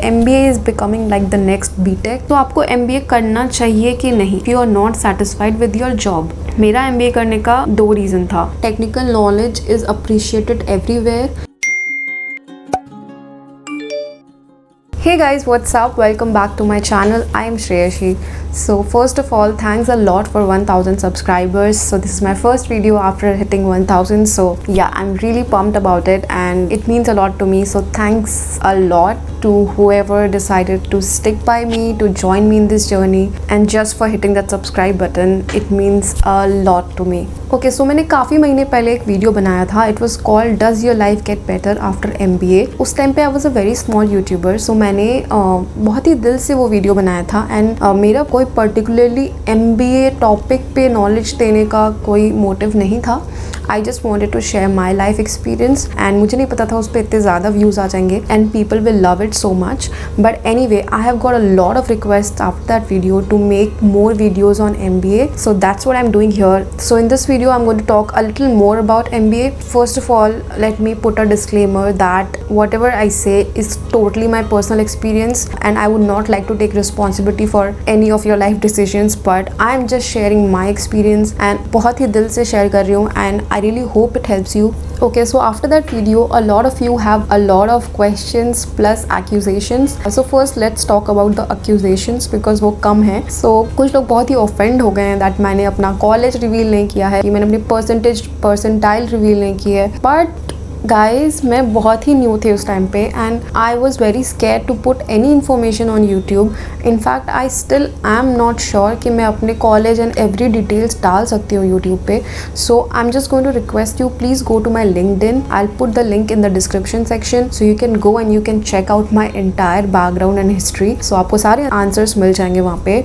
MBA is becoming like the next BTech. तो आपको MBA करना चाहिए कि नहीं if you are not satisfied with your job. मेरा MBA करने का 2 रीज़न था। Technical knowledge is appreciated everywhere. Hey guys, what's up? Welcome back to my channel. I am Shreyashi. So first of all, thanks a lot for 1000 subscribers. So this is my first video after hitting 1000. So yeah, I'm really pumped about it and it means a lot to me. So thanks a lot to whoever decided to stick by me, to join me in this journey and just for hitting that subscribe button. It means a lot to me. Okay, so मैंने काफ़ी महीने पहले एक video बनाया था. It was called Does Your Life Get Better After MBA? उस time पे I was a very small YouTuber. So मैंने बहुत ही दिल से वो वीडियो बनाया था एंड मेरा कोई पर्टिकुलरली MBA टॉपिक पे नॉलेज देने का कोई मोटिव नहीं था. I just wanted to share my life experience and मुझे नहीं पता था उस पर इतने ज़्यादा व्यूज़ आ जाएंगे and people will love it so much. But anyway I have got a lot of request after that video to make more videos on MBA. So that's what I am doing here. So in this video I'm going to talk a little more about MBA. First of all, let me put a disclaimer that whatever I say is totally my personal experience and I would not like to take responsibility for any of your life decisions, but I am just sharing my experience and बहुत ही दिल से share कर रही हूँ and I really hope it helps you. Okay, so after that video, a lot of you have a lot of questions plus accusations. So first let's talk about the accusations because वो कम है. So कुछ लोग बहुत ही offend हो गए हैं that मैंने अपना college reveal नहीं किया है, मैंने अपनी परसेंटाइल रिवील नहीं की है. बट गाइज मैं बहुत ही न्यू थे उस टाइम पे and I was very scared to put any information on YouTube. In fact I still I am not sure कि मैं अपने कॉलेज एंड एवरी डिटेल्स डाल सकती हूँ यूट्यूब पे. So I am just going to request you please go to my LinkedIn. I will put the link in the description section so you can go and you can check out my entire background and history. So आपको सारे answers मिल जाएंगे वहाँ पे.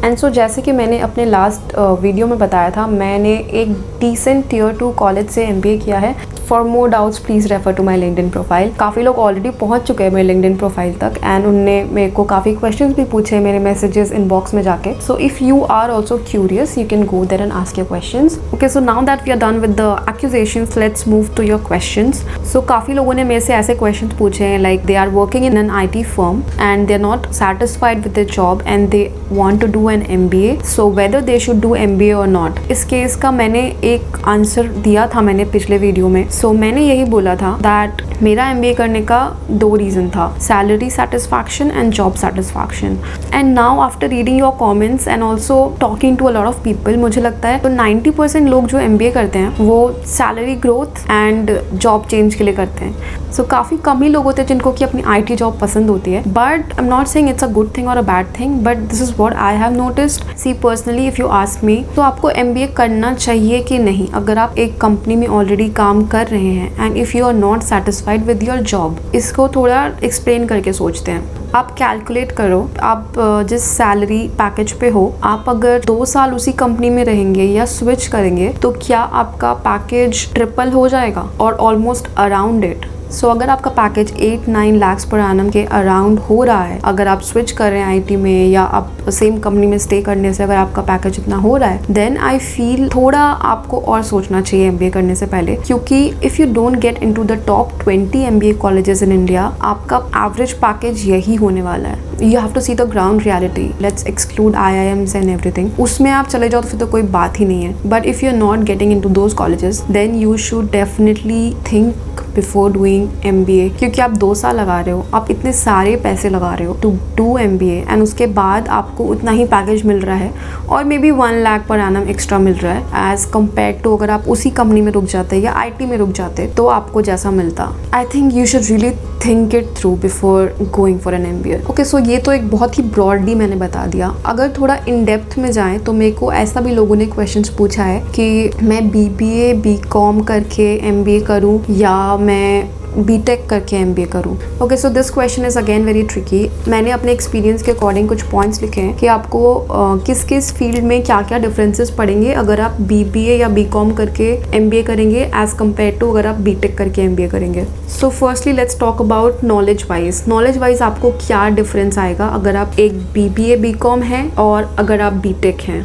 And so जैसे कि मैंने अपने last video में बताया था, मैंने एक डिसेंट टियर 2 कॉलेज से MBA किया है. For more doubts please refer to my LinkedIn profile. काफ़ी लोग ऑलरेडी पहुंच चुके हैं मेरे लिंक्डइन प्रोफाइल तक एंड उनने मेरे को काफ़ी क्वेश्चंस भी पूछे मेरे मैसेजेस इनबॉक्स में जाके. So if you are also curious you can go there and ask your questions. Okay, so now that we are done with the accusations let's move to your questions. So काफ़ी लोगों ने मेरे से ऐसे question पूछे हैं like they are working in an IT firm and they are not satisfied with the job and they want to do an MBA. So whether they should do MBA और not. इस case का मैंने एक answer दिया था मैंने पिछले video में. सो मैंने यही बोला था दैट मेरा MBA करने का 2 रीज़न था, salary satisfaction and job satisfaction. And now after reading your comments and also talking to a lot of people, मुझे लगता है तो 90% लोग जो MBA करते हैं वो salary growth and job change के लिए करते हैं. सो काफ़ी कम ही लोग होते हैं जिनको कि अपनी IT जॉब पसंद होती है. But I am not saying it's a good thing और a bad thing, but this is what I have noticed. See personally if you ask me, तो आपको MBA करना चाहिए कि नहीं अगर आप एक कंपनी में ऑलरेडी काम कर रहे हैं and if you are not satisfied with your job. इसको थोड़ा एक्सप्लेन करके सोचते हैं. आप कैलकुलेट करो, आप जिस सैलरी पैकेज पे हो, आप अगर 2 साल उसी कंपनी में रहेंगे या स्विच करेंगे तो क्या आपका पैकेज ट्रिपल हो जाएगा और ऑलमोस्ट अराउंड इट. सो अगर आपका पैकेज 8-9 लाख पर एनम के अराउंड हो रहा है, अगर आप स्विच कर रहे हैं IT में या आप सेम कंपनी में स्टे करने से अगर आपका पैकेज इतना हो रहा है, देन आई फील थोड़ा आपको और सोचना चाहिए MBA करने से पहले. क्योंकि if you don't get into the top 20 MBA colleges in India, आपका एवरेज पैकेज यही होने वाला है. You have to see the ground reality. Let's exclude IIMs and everything. उसमें आप चले जाओ तो फिर तो कोई बात ही नहीं है. But if you are not getting into those colleges then you should definitely think before doing MBA. क्योंकि आप 2 साल लगा रहे हो, आप इतने सारे पैसे लगा रहे हो टू डू MBA एंड उसके बाद आपको उतना ही पैकेज मिल रहा है और may be 1 lakh per annum extra मिल रहा है एज कम्पेयर टू अगर आप उसी कंपनी में रुक जाते या IT में रुक जाते तो आपको जैसा मिलता. I think you should really think it through before going for an MBA. Okay, so ये तो एक बहुत ही ब्रॉडली मैंने बता दिया. अगर थोड़ा इन डेप्थ में जाएँ तो मेरे को ऐसा भी लोगों ने क्वेश्चंस पूछा है कि मैं BBA BCom करके MBA करूँ या मैं बीटेक करके MBA करूँ. Okay, so this question is again very tricky. मैंने अपने एक्सपीरियंस के अकॉर्डिंग कुछ पॉइंट्स लिखे हैं कि आपको किस किस फील्ड में क्या क्या डिफरेंसेस पड़ेंगे अगर आप BBA या BCom करके MBA करेंगे एज़ कम्पेयर टू अगर आप बीटेक करके MBA करेंगे. So firstly let's talk about knowledge wise आपको क्या डिफरेंस आएगा अगर आप एक BBA BCom हैं और अगर आप बीटेक हैं.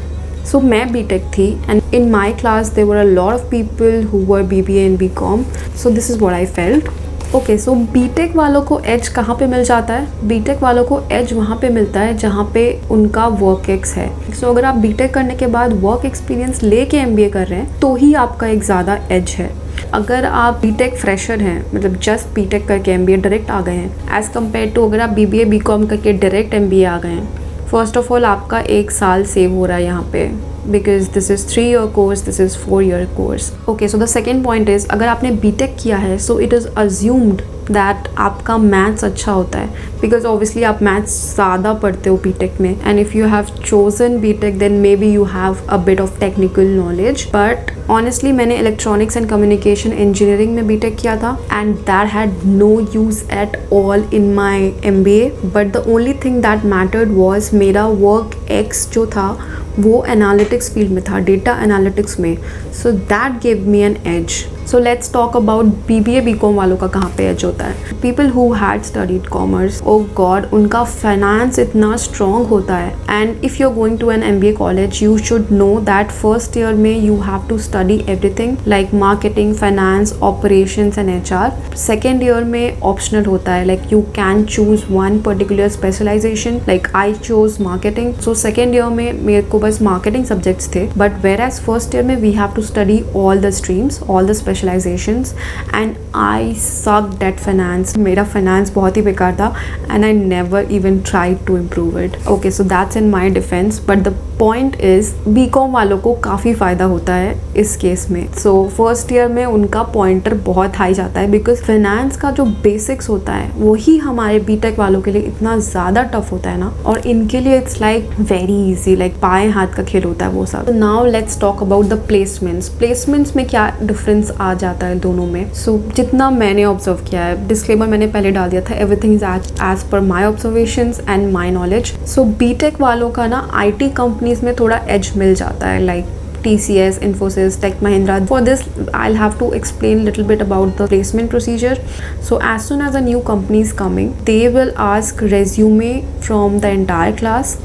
सो मैं बीटेक थी and in my class there were a lot of people who were BBA and BCom, so this is what I felt. Okay, so BTech वालों को एज कहाँ पे मिल जाता है? बीटेक वालों को एज वहाँ पे मिलता है जहाँ पे उनका वर्क एक्स है। सो अगर आप बीटेक करने के बाद वर्क एक्सपीरियंस लेके एमबीए कर रहे हैं तो ही आपका एक ज़्यादा एज है। अगर आप बीटेक फ्रेशर हैं, मतलब जस्ट बीटेक करके एमबीए डायरेक्ट आ गए हैं, एज़ कम्पेयर टू अगर आप बीबीए बीकॉम करके डायरेक्ट एमबीए आ गए हैं, फर्स्ट ऑफ ऑल आपका 1 साल सेव हो रहा है यहाँ पे, because this is 3-year course, this is 4-year course. Okay, so the second point is, अगर आपने बीटेक किया है so it is assumed that आपका मैथ्स अच्छा होता है, because obviously आप मैथ्स ज़्यादा पढ़ते हो बीटेक में, and if you have chosen BTech then maybe you have a bit of technical knowledge, but honestly मैंने इलेक्ट्रॉनिक्स एंड कम्युनिकेशन इंजीनियरिंग में बीटेक किया था and that had no use at all in my MBA, but the only thing that mattered was मेरा work X जो था वो analytics field में था, डेटा एनालिटिक्स में, so that gave me an edge. So let's talk about BBA BCom वालों का कहाँ पे एज होता है। People who had studied commerce, oh God, उनका फाइनेंस इतना स्ट्रॉन्ग होता है, and if you are going to an MBA college you should know that first year में you have to study everything like marketing, finance, operations and HR. Second year में optional होता है, like you can choose one particular specialisation, like I chose marketing. So second year में मेरे को बस marketing subjects थे, but whereas first year में we have to study all the streams, all the specializations, and I sucked at finance. मेरा finance बहुत ही बेकार था and I never even tried to improve it. Okay, so that's in my defense, but the point is BCom वालों को काफ़ी फ़ायदा होता है इस केस में। सो फर्स्ट ईयर में उनका पॉइंटर बहुत हाई जाता है, बिकॉज फाइनेंस का जो बेसिक्स होता है वही हमारे बीटेक वालों के लिए इतना ज़्यादा टफ होता है ना, और इनके लिए it's like very easy, like बाएं हाथ का खेल होता है वो सब। Now let's talk about the placements. Placements में क्या डिफरेंस आ जाता है दोनों में? सो जितना मैंने ऑब्जर्व किया है, डिस्क्लेमर मैंने पहले डाल दिया था, everything is as per my observations and my knowledge. So BTech वालों का ना IT कंपनीज में थोड़ा एज मिल जाता है, like TCS, Infosys, Tech Mahindra. For this, I'll have to explain little bit about the placement procedure. So as soon as a new company is coming, they will ask resume from the entire class,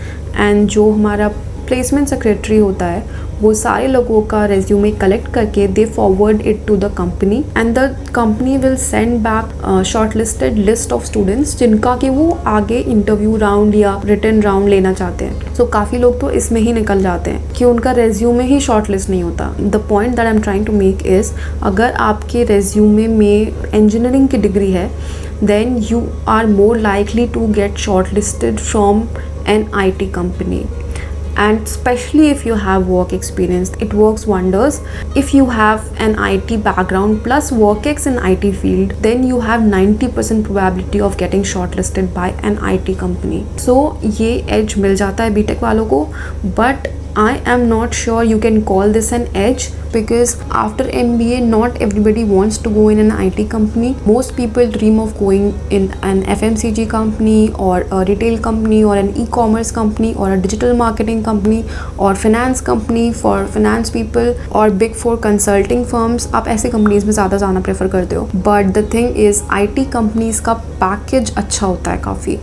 and जो हमारा placement secretary होता है वो सारे लोगों का resume collect करके they forward it to the company, and the company will send back shortlisted list of students जिनका कि वो आगे इंटरव्यू राउंड या रिटन राउंड लेना चाहते हैं। सो काफ़ी लोग तो इसमें ही निकल जाते हैं कि उनका रेज्यूमे ही शॉर्टलिस्ट नहीं होता। The point that I am trying to make is, अगर आपके रेज्यूमे में इंजीनियरिंग की डिग्री है then you are more likely to get shortlisted from an IT company. And especially if you have work experience, it works wonders. If you have an IT background plus work ex in IT field, then you have 90% probability of getting shortlisted by an IT company. So ये edge मिल जाता है BTech वालों को, but I am not sure you can call this an edge, because after MBA not everybody wants to go in an IT company. Most people dream of going in an FMCG company or a retail company or an e-commerce company or a digital marketing company or finance company for finance people or big 4 consulting firms. आप ऐसे companies में ज़्यादा जाना prefer करते हो, but the thing is IT companies का package अच्छा होता है काफ़ी,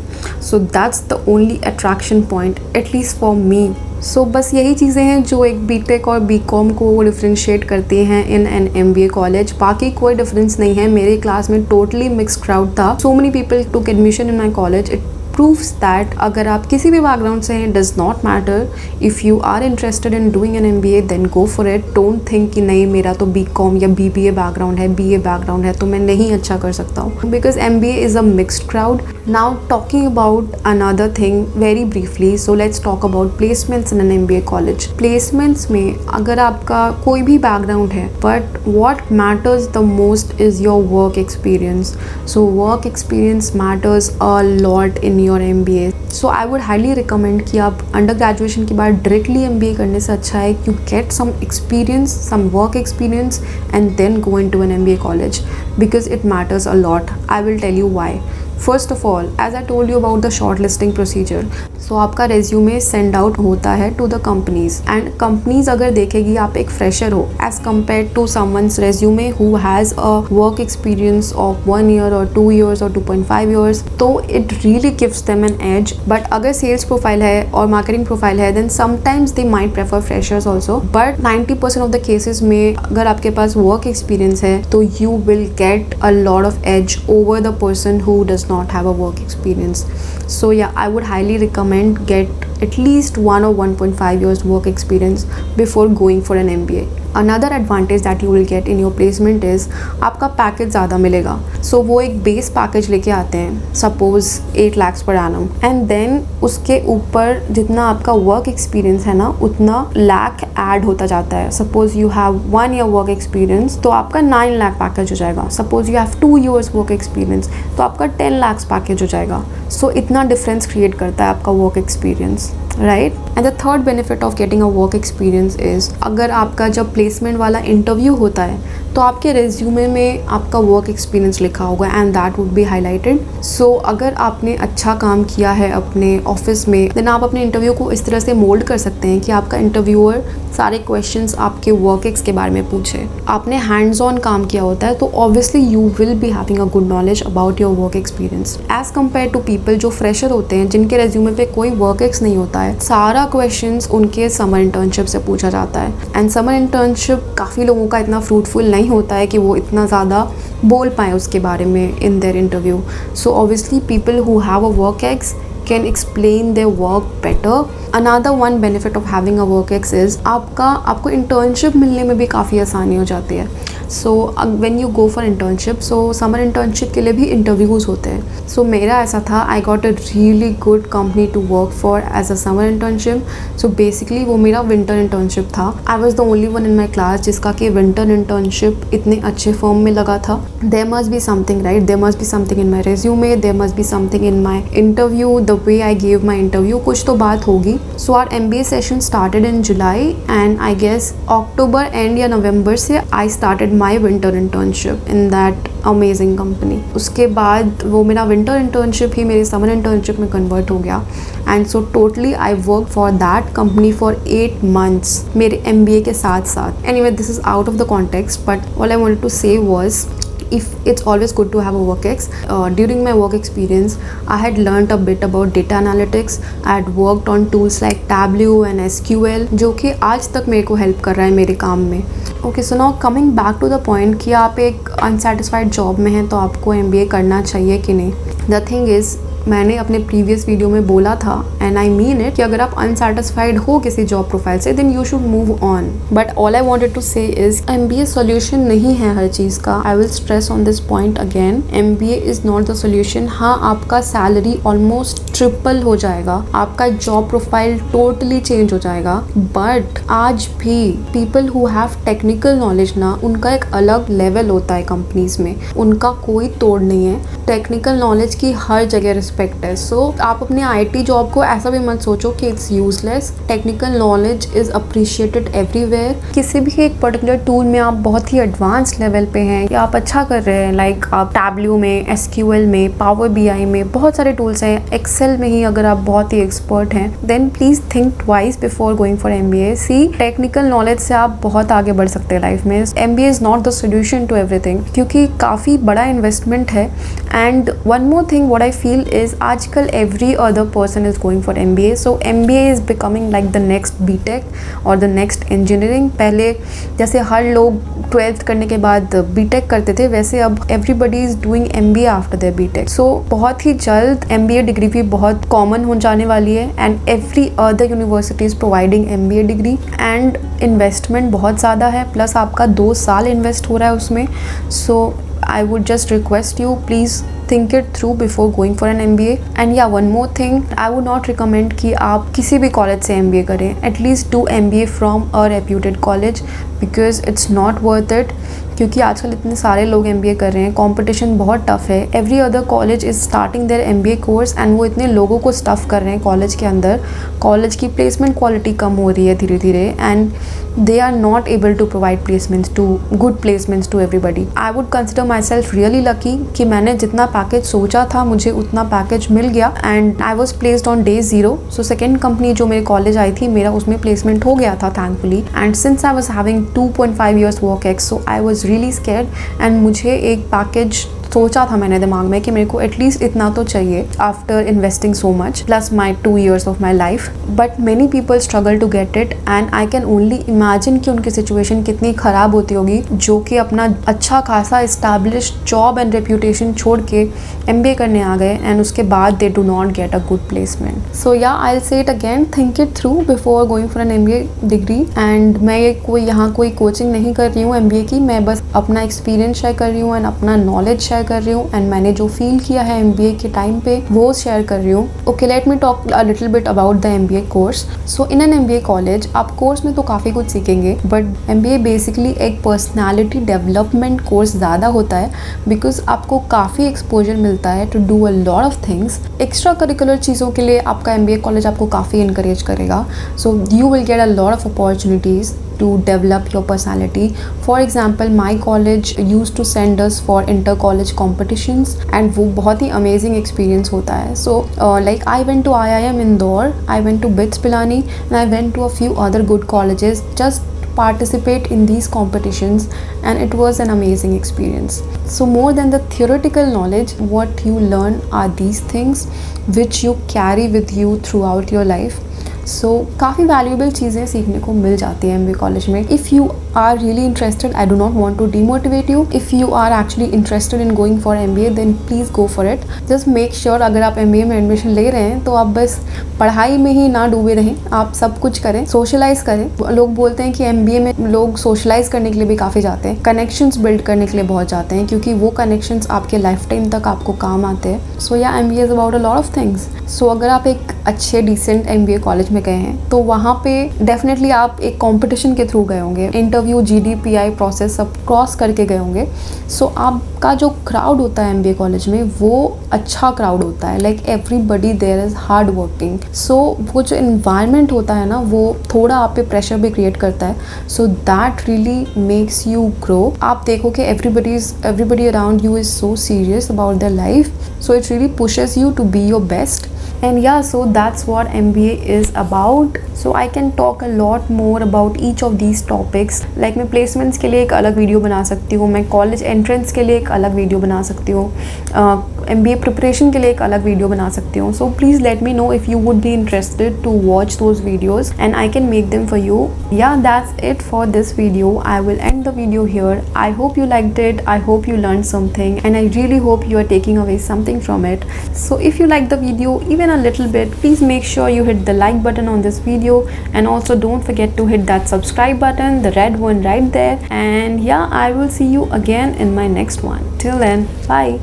so that's the only attraction point at least for me. सो बस यही चीज़ें हैं जो एक बीटेक और बीकॉम को डिफ्रेंशिएट करती हैं इन एन एमबीए कॉलेज। बाकी कोई डिफरेंस नहीं है। मेरे क्लास में टोटली मिक्स्ड क्राउड था। So many people took admission in my college. It proves that अगर आप किसी भी बैकग्राउंड से हैं, does not matter. If you are interested in doing an MBA then go for it. Don't think कि नहीं मेरा तो बीकॉम या BBA बैकग्राउंड है, BA बैकग्राउंड है तो मैं नहीं अच्छा कर सकता हूँ, because MBA is a mixed crowd. Now talking about another thing very briefly, so let's talk about placements in an MBA college. Placements में अगर आपका कोई भी बैकग्राउंड है, but what matters the most is your work experience. So work experience matters a lot in your MBA. So I would highly recommend कि आप under graduation के बाद डायरेक्टली MBA करने से अच्छा है you get some experience, some work experience and then go in to an MBA college, because it matters a lot. I will tell you why. First of all, as I told you about the short listing procedure, so आपका resume send out होता है to the companies, and companies अगर देखेगी आप एक fresher हो as compare to someone's resume who has a work experience of 1 year और 2 years और 2.5 years, तो it really gives them an edge. But अगर सेल्स प्रोफाइल है और मार्केटिंग प्रोफाइल है, then sometimes they might prefer freshers also, but 90% of the cases में अगर आपके पास वर्क एक्सपीरियंस है तो you will get a lot of edge over the person who does not have a work experience. So yeah, I would highly recommend get at least 1 or 1.5 years work experience before going for an MBA. Another advantage that you will get in your placement is आपका package ज़्यादा मिलेगा. So वो एक base package लेके आते हैं, suppose 8 lakhs per annum, and then उसके ऊपर जितना आपका वर्क एक्सपीरियंस है ना उतना लाख ऐड होता जाता है. Suppose you have 1 year work experience तो आपका 9 lakh पैकेज हो जाएगा. Suppose you have 2 years work experience तो आपका 10 lakhs पैकेज हो जाएगा. सो इतना डिफरेंस क्रिएट करता है आपका work experience, right. And the third benefit of getting a work experience is, अगर आपका जब प्लेसमेंट वाला इंटरव्यू होता है तो आपके रेज्यूमे में आपका वर्क एक्सपीरियंस लिखा होगा and that would be highlighted. So अगर आपने अच्छा काम किया है अपने ऑफिस में, देन आप अपने इंटरव्यू को इस तरह से मोल्ड कर सकते हैं कि आपका इंटरव्यूअर सारे क्वेश्चंस आपके वर्क एक्स के बारे में पूछे. आपने हैंड्स ऑन काम किया होता है तो obviously you will be having a good knowledge about your work experience as compare to people जो फ्रेशर होते हैं, जिनके रेज्यूमे पे कोई वर्क एक्स नहीं होता है. सारा क्वेश्चंस उनके समर इंटर्नशिप से पूछा जाता है, एंड समर इंटर्नशिप काफ़ी लोगों का इतना फ्रूटफुल नहीं होता है कि वो इतना ज़्यादा बोल पाएँ उसके बारे में in their interview. So obviously people who have a work ex can explain their work better. Another one benefit of having a work ex is आपको internship मिलने में भी काफ़ी आसानी हो जाती है. So when you go for internship, so summer internship के लिए भी interviews होते हैं. So मेरा ऐसा था, I got a really good company to work for as a summer internship. So basically वो मेरा winter internship था. I was the only one in my class जिसका कि winter internship इतने अच्छे firm में लगा था. There must be something, right? There must be something in my resume. There must be something in my interview. The way I gave my interview, कुछ तो बात होगी. So our MBA session started in July and I guess October end या November से I started my winter internship in that amazing company. उसके बाद वो मेरा winter internship ही मेरे summer internship में convert हो गया, and so totally I worked for that company for 8 months मेरे MBA के साथ साथ. Anyway, this is out of the context, but all I wanted to say was it's always good to have a work ex. During my work experience, I had learnt a bit about data analytics. I had worked on tools like Tableau and SQL, जो कि आज तक मेरे को help कर रहा है मेरे काम में. Okay, so now coming back to the point कि आप एक unsatisfied जॉब में हैं तो आपको MBA करना चाहिए कि नहीं. The thing is, मैंने अपने प्रीवियस वीडियो में बोला था एंड आई मीन इट कि अगर आप अनसेटिस्फाइड हो किसी जॉब प्रोफाइल से, then you should move on. But all I wanted to say is MBA solution नहीं है हर चीज़ का. I will stress on this point again. MBA is not the solution. हाँ, आपका सैलरी ऑलमोस्ट ट्रिपल हो जाएगा, आपका जॉब प्रोफाइल टोटली चेंज हो जाएगा, बट आज भी people who have technical knowledge ना, उनका एक अलग लेवल होता है कंपनीज में, उनका कोई तोड़ नहीं है. टेक्निकल नॉलेज की हर जगह रिस्पेक्ट है. सो आप अपने IT जॉब को ऐसा भी मत सोचो कि it's useless. Technical knowledge is appreciated everywhere. किसी भी एक पर्टिकुलर टूल में आप बहुत ही एडवांस लेवल पे हैं या आप अच्छा कर रहे हैं, लाइक आप टैब्ल्यू में, SQL में, पावर BI में, बहुत सारे टूल्स हैं, एक्सेल में ही अगर आप बहुत ही एक्सपर्ट हैं, then please think twice before going for MBA. See, technical knowledge से आप बहुत आगे बढ़ सकते हैं लाइफ में. MBA is not the solution to everything, क्योंकि काफ़ी बड़ा इन्वेस्टमेंट है. And one more thing what I feel is, आजकल every other person is going for MBA. So MBA is becoming like the next BTech और the next engineering. पहले जैसे हर लोग 12th करने के बाद BTech करते थे, वैसे अब everybody is doing MBA after their BTech. सो बहुत ही जल्द MBA डिग्री भी बहुत कॉमन हो जाने वाली है and every other university is providing MBA degree. And investment बहुत ज़्यादा है, प्लस आपका 2 साल इन्वेस्ट हो रहा है उसमें. सो I would just request you, please think it through before going for an MBA. And yeah, one more thing, I would not recommend कि आप किसी भी कॉलेज से MBA करें. At least do MBA from a reputed college because it's not worth it. क्योंकि आजकल इतने सारे लोग MBA कर रहे हैं, कंपटीशन बहुत टफ है। Every other college is starting there MBA course and वो इतने लोगों को स्टफ कर रहे हैं कॉलेज के अंदर। कॉलेज की प्लेसमेंट क्वालिटी कम हो रही है धीरे धीरे and they are not able to provide placements to good placements to everybody. I would consider myself really lucky कि मैंने जितना पैकेज सोचा था मुझे उतना पैकेज मिल गया and I was placed on day 0. So second company जो मेरे कॉलेज आई थी मेरा उसमें प्लेसमेंट हो गया था thankfully and since I was having 2.5 years work ex so I was really scared and मुझे एक पैकेज सोचा था मैंने दिमाग में कि मेरे को एटलीस्ट इतना तो चाहिए after investing so much plus my 2 years of my life. But many people struggle to get it and I can only imagine कि उनकी सिचुएशन कितनी ख़राब होती होगी जो कि अपना अच्छा खासा इस्टेब्लिश्ड जॉब एंड रेप्यूटेशन छोड़ के MBA करने आ गए एंड उसके बाद they do not get a good placement. So yeah I will say it again, think it through before going for an MBA degree. And मैं यहाँ कोई कोचिंग नहीं कर रही हूँ MBA की, मैं बस अपना एक्सपीरियंस शेयर कर रही हूँ एंड अपना नॉलेज शेयर कर रही हूँ एंड मैंने जो फील किया है MBA के टाइम पे वो शेयर कर रही हूँ। Okay, let me talk a little bit about the MBA course. So in an MBA college आप कोर्स में तो काफ़ी कुछ सीखेंगे बट MBA बेसिकली एक पर्सनैलिटी डेवलपमेंट कोर्स ज़्यादा होता है बिकॉज आपको काफ़ी एक्सपोजर मिलता है to do a lot of things. Extracurricular चीज़ों के लिए आपका MBA कॉलेज आपको काफ़ी इनकरेज करेगा। So you will get a lot of opportunities to develop your personality. For example, my college used to send us for inter-college competitions and वो बहुत ही amazing experience होता है। So like I went to IIM Indore, I went to BITS Pilani and I went to a few other good colleges just participate in these competitions and it was an amazing experience. So more than the theoretical knowledge, what you learn are these things which you carry with you throughout your life. सो काफ़ी valuable चीज़ें सीखने को मिल जाती है MBA college में। If you are really interested, I do not want to demotivate you, if you are actually interested in going for MBA then please go for it. Just make sure अगर आप MBA में admission ले रहे हैं तो आप बस पढ़ाई में ही ना डूबे रहें, आप सब कुछ करें, सोशलाइज करें। लोग बोलते हैं कि MBA में लोग सोशलाइज करने के लिए भी काफ़ी जाते हैं, कनेक्शंस बिल्ड करने के लिए बहुत जाते हैं क्योंकि वो कनेक्शंस आपके लाइफ टाइम तक आपको काम आते हैं। So yeah MBA is about a lot of things. So अगर आप एक अच्छे डिसेंट MBA कॉलेज में गए हैं तो वहाँ पे डेफिनेटली आप एक कंपटीशन के थ्रू गए होंगे, इंटरव्यू GDPI प्रोसेस सब क्रॉस करके गए होंगे। सो आपका जो क्राउड होता है MBA कॉलेज में वो अच्छा क्राउड होता है, like everybody there is hard working. So वो जो इन्वायरमेंट होता है ना वो थोड़ा आप पे प्रेशर भी क्रिएट करता है। So that really makes you grow. आप देखो कि everybody around you is so serious about their life, so it really pushes you to be your best. And yeah, so that's what MBA is about. So I can talk a lot more about each of these topics. Like मैं placements के लिए एक अलग video बना सकती हूँ, मैं college entrance के लिए एक अलग वीडियो बना सकती हूँ, MBA preparation के लिए एक अलग वीडियो बना सकती हूँ. So please let me know if you would be interested to watch those videos and I can make them for you. Yeah, that's it for this video. I will end the video here. I hope you liked it. I hope you learned something and I really hope you are taking away something from it. So if you like the video even a little bit, please make sure you hit the like button on this video and also don't forget to hit that subscribe button, the red one right there. And yeah, I will see you again in my next one. Till then, bye.